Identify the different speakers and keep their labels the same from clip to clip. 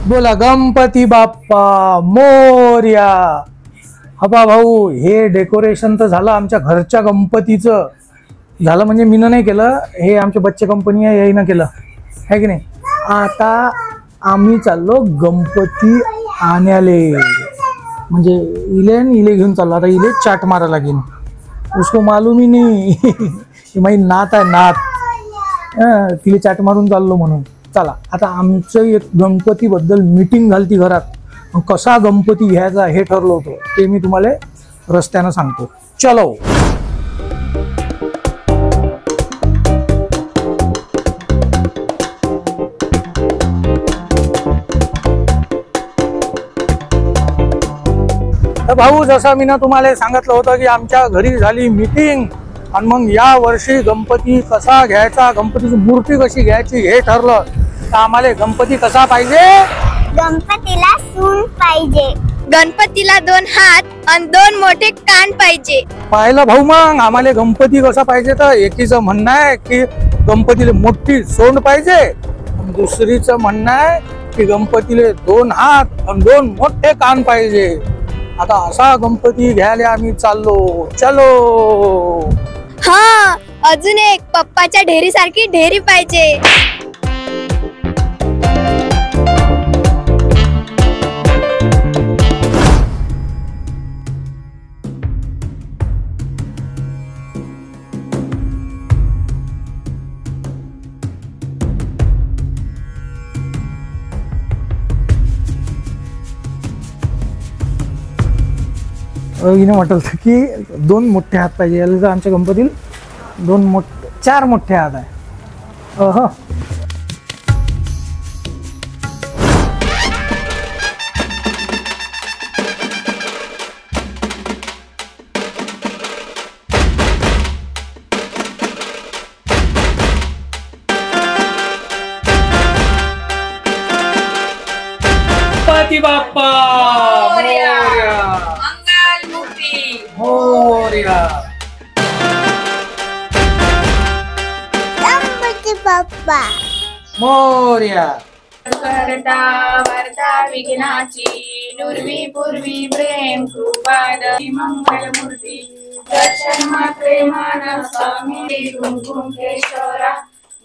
Speaker 1: बोला गणपती बाप्पा मोरया। हबा भाऊ, हे डेकोरेशन तर झालं आमच्या घरच्या गणपतीचं झालं, म्हणजे मीनं नाही केलं, हे आमच्या बच्चे कंपनी आहे याईनं केलं है की नाही। आता आम्ही चाललो गणपती आण्याले, म्हणजे इले घेऊन चाललो। आता इले चाट मारा लागेल, उसको मालूम ही नाही माही नात आहे नात, तिले चाट मारून चाललो म्हणून। चला आता आमचं एक गणपती बद्दल मीटिंग झाली घरात, कसा गणपती घ्यायचा हे ठरलं होतं, ते मी तुम्हाला रस्त्यानं सांगतो। चलो तर भाऊ, जसं मी ना तुम्हाला सांगितलं होतं की आमच्या घरी झाली मीटिंग, आणि मग या वर्षी गणपती कसा घ्यायचा, गणपतीची मूर्ती कशी घ्यायची हे ठरलं। तर आम्हाला गणपती कसा पाहिजे?
Speaker 2: गणपतीला सून पाहिजे,
Speaker 3: गणपतीला 2 हात आणि 2 मोठे कान पाहिजे।
Speaker 1: पाहिलं भाऊ, मग आम्हाला गणपती कसा पाहिजे तर एकीचं म्हणणं आहे की गणपतीला मोठी सोंड पाहिजे, आणि दुसरीचं म्हणणं आहे की गणपतीला 2 हात आणि 2 मोठे कान पाहिजे। आता असा गणपती घ्यायला आम्ही चाललो, चलो।
Speaker 3: हा, अजून एक पप्पाच्या ढेरी सारखी ढेरी पाहिजे।
Speaker 1: हिने म्हटलं की 2 मोठे हात पाहिजे, याला तर आमच्या गणपतीला 4 मोठे हात आहे। गणपती बाप्पा मोरया, मोरया।
Speaker 2: गणपती बाप्पा
Speaker 1: मोरया।
Speaker 4: करता वार्ता विघ्नाची, नुर्वी पूर्वी प्रेम कृपादरी मंगलमूर्ती, दर्शन मात्रे मानव स्वामी कुंकुम केशवरा,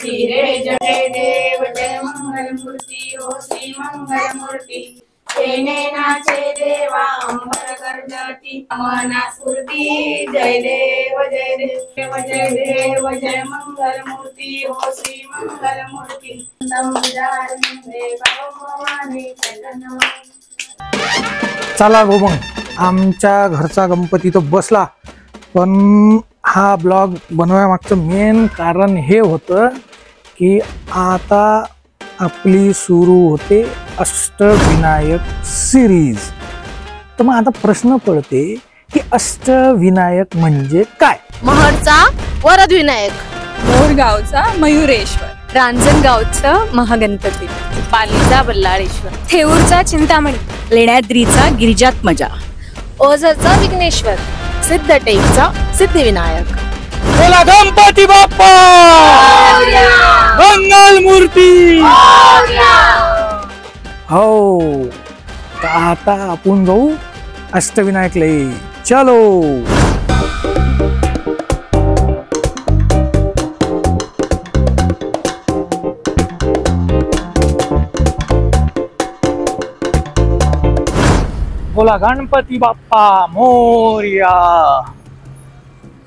Speaker 4: धीरे जय देव जय मंगलमूर्ती हो श्री मंगलमूर्ती, तेने नाचे देवा अंबर गर्जती मना स्फूर्ती, जय देव जय देव जय देव जय मंगलमूर्ती हो श्री मंगलमूर्ती,
Speaker 1: चला भाऊ, मग आमच्या घरचा गणपती तो बसला, पण हा ब्लॉग बनवायमागचं मेन कारण हे होतं की आता आपली सुरू होते अष्टविनायक सिरीज। तर मग आता प्रश्न पडते की अष्टविनायक म्हणजे काय?
Speaker 5: महडचा वरदविनायक,
Speaker 6: मोरगावचा मयुरेश्वर,
Speaker 5: रांजणगावचा महागणपती, पालीचा बल्लाळेश्वर, थेऊरचा चिंतामणी, लेण्याद्रीचा गिरिजात्मजा, ओझरचा विघ्नेश्वर, सिद्धटेकचा सिद्धिविनायक।
Speaker 1: बोला गणपती बाप्पा, मंगल मूर्ती। हो, तर आता आपण जाऊ अष्टविनायकले, चलो। बोला गणपती बाप्पा मोरया।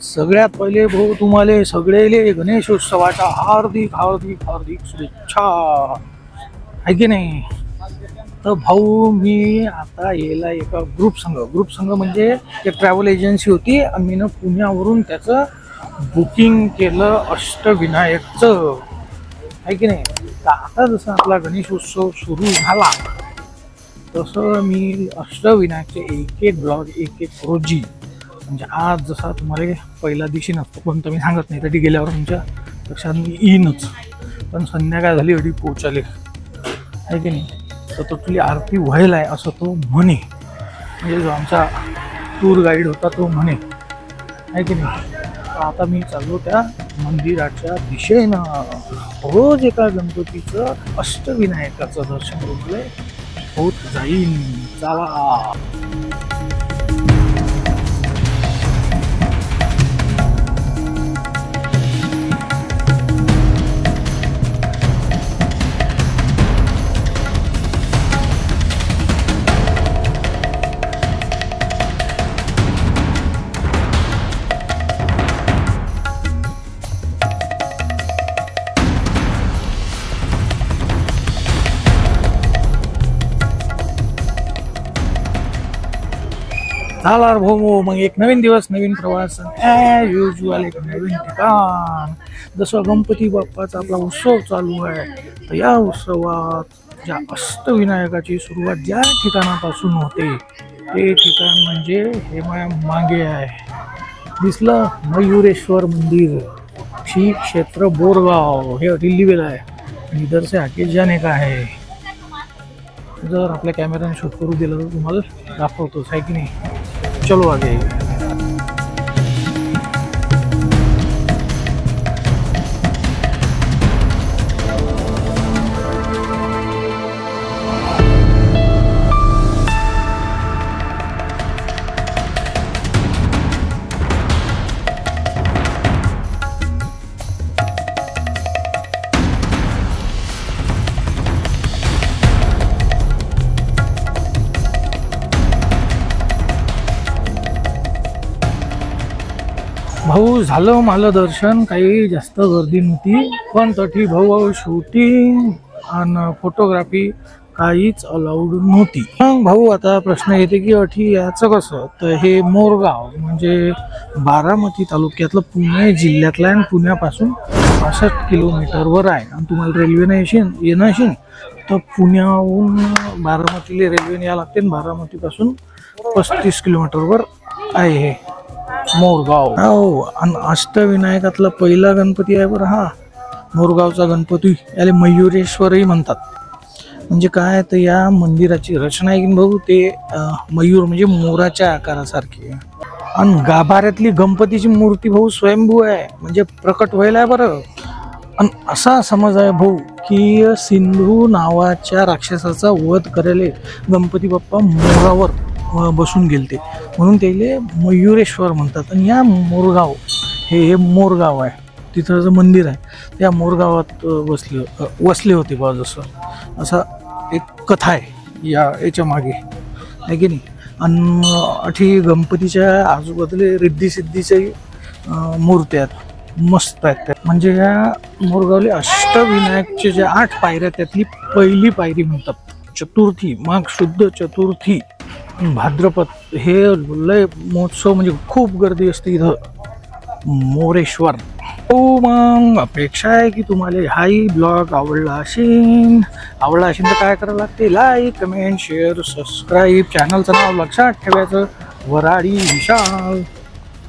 Speaker 1: सगळ्यात पहिले भाऊ, तुम्हाला सगळेले गणेशोत्सवाच्या हार्दिक हार्दिक हार्दिक शुभेच्छा, आहे की नाही। तर भाऊ, मी आता यायला एका ग्रुप संघ म्हणजे एक ट्रॅव्हल एजन्सी होती, आणि मी पुण्यावरून त्याचं बुकिंग केलं अष्टविनायकचं, आहे की नाही। तर आता जसं आपला गणेशोत्सव सुरू झाला तसं मी अष्टविनायकचे एक ब्लॉग एक रोजी, म्हणजे आज जसा तुम्हाला पहिला दिवशी नसतो पण तुम्ही सांगत नाही, तरी गेल्यावर तुमच्या लक्षात येईनच, पण संध्याकाळ झाली अडी पोचाले, आहे की नाही। तर तो तुझी आरती व्हायला आहे असं तो म्हणे, म्हणजे जो आमचा टूर गाईड होता तो म्हणे, आहे की नाही। आता मी चाललो त्या मंदिराच्या दिशेनं, रोज एका गणपतीचं अष्टविनायकाचं दर्शन घेतलंय, होत जाईल. चला. चला रे भाऊ, मग एक नवीन दिवस, नवीन प्रवास, ॲज युजल एक नवीन ठिकाण. जसं गणपती बाप्पाचा आपला उत्सव चालू आहे, तर या उत्सवात ज्या अष्टविनायकाची सुरुवात ज्या ठिकाणापासून होते ते ठिकाण म्हणजे हे मागे आहे दिसलं मयुरेश्वर मंदिर, श्री क्षेत्र बोरगाव. हे दिल्लीला आहे. इधर से आके जाने का है. जर आपल्या कॅमेऱ्याने शूट करू दिलं तर तुम्हाला दाखवतोच आहे की नाही. चलो आगे. भाऊ झालं मला दर्शन, काही जास्त गर्दी नव्हती, पण तरी भाऊ शूटिंग आणि फोटोग्राफी काहीच अलाउड नव्हती. मग भाऊ आता प्रश्न येते की अठी याचं कसं. तर हे मोरगाव म्हणजे बारामती तालुक्यातलं पुणे जिल्ह्यातलं आहे आणि पुण्यापासून 65 किलोमीटरवर आहे. आणि तुम्हाला रेल्वेने येणं असेल तर पुण्याहून बारामतीला रेल्वेने यावं लागते. बारामतीपासून 35 किलोमीटरवर आहे हे मोरगाव. हो, आणि अष्टविनायकातला पहिला गणपती आहे बरं हा मोरगावचा गणपती. याला मयुरेश्वरही म्हणतात. म्हणजे काय तर या मंदिराची रचना आहे की भाऊ ते मयूर म्हणजे मोराच्या आकारासारखी आहे. आणि गाभाऱ्यातली गणपतीची मूर्ती भाऊ स्वयंभू आहे, म्हणजे प्रकट व्हायला आहे बरं. आणि असा समज आहे भाऊ की सिंधू नावाच्या राक्षसाचा वध करायला गणपती बाप्पा मोरावर बसून गेलते, म्हणून त्याला मयुरेश्वर म्हणतात. आणि या मोरगाव हे मोरगाव आहे, तिथं जे मंदिर आहे त्या मोरगावात वसले होते बा. जसं असा एक कथा आहे याच्या मागे आहे की नाही. आणि अठी गणपतीच्या आजूबाजूला रिद्धी सिद्धीच्या मूर्त्या आहेत, मस्त आहेत त्या. म्हणजे या मोरगावले अष्टविनायकचे जे 8 पायऱ्या त्यातली पहिली पायरी म्हणतात चतुर्थी, माघ शुद्ध चतुर्थी भाद्रपद. हे लय महोत्सव म्हणजे खूप गर्दी असते इथं मोरेश्वर. हो, मग अपेक्षा आहे की तुम्हाला हाही ब्लॉग आवडला असेल तर काय करावं लागते, लाईक कमेंट शेअर सबस्क्राईब. चॅनलचं नाव लक्षात ठेवायचं वराडी विशाल.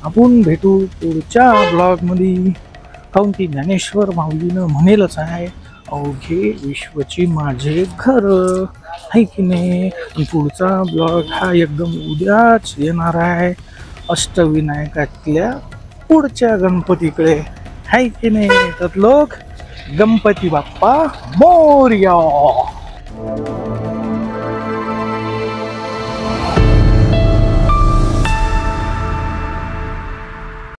Speaker 1: आपण भेटू पुढच्या ब्लॉगमध्ये. काहून की ज्ञानेश्वर माऊलीनं म्हणेलच आहे अवघे विश्वची माझे घर, आहे की नाही. पुढचा ब्लॉग हा एकदम उद्याच येणार आहे अष्टविनायकातल्या पुढच्या गणपतीकडे, आहे की नाही. तर लोक गणपती बाप्पा मोरया.